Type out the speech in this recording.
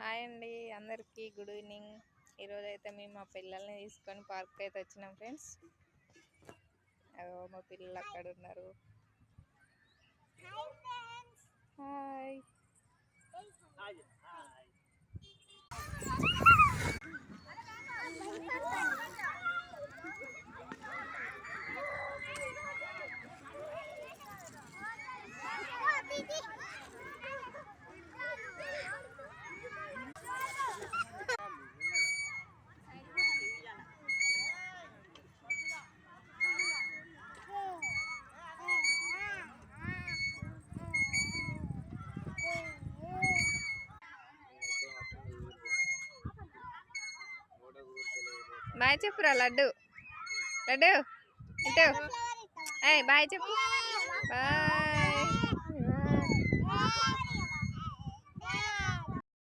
Hi అండి అందరికీ good evening. ఈరోజు అయితే మేము మా పిల్లల్ని తీసుకొని పార్క్ అయితే వచ్చినాం ఫ్రెండ్స్. అదో మా పిల్లలు అక్కడ ఉన్నారు. హాయ్. బాయ్ చెప్పురా లడ్డు. లడ్డు ఇటు బాయ్ చెప్పు. బాయ్.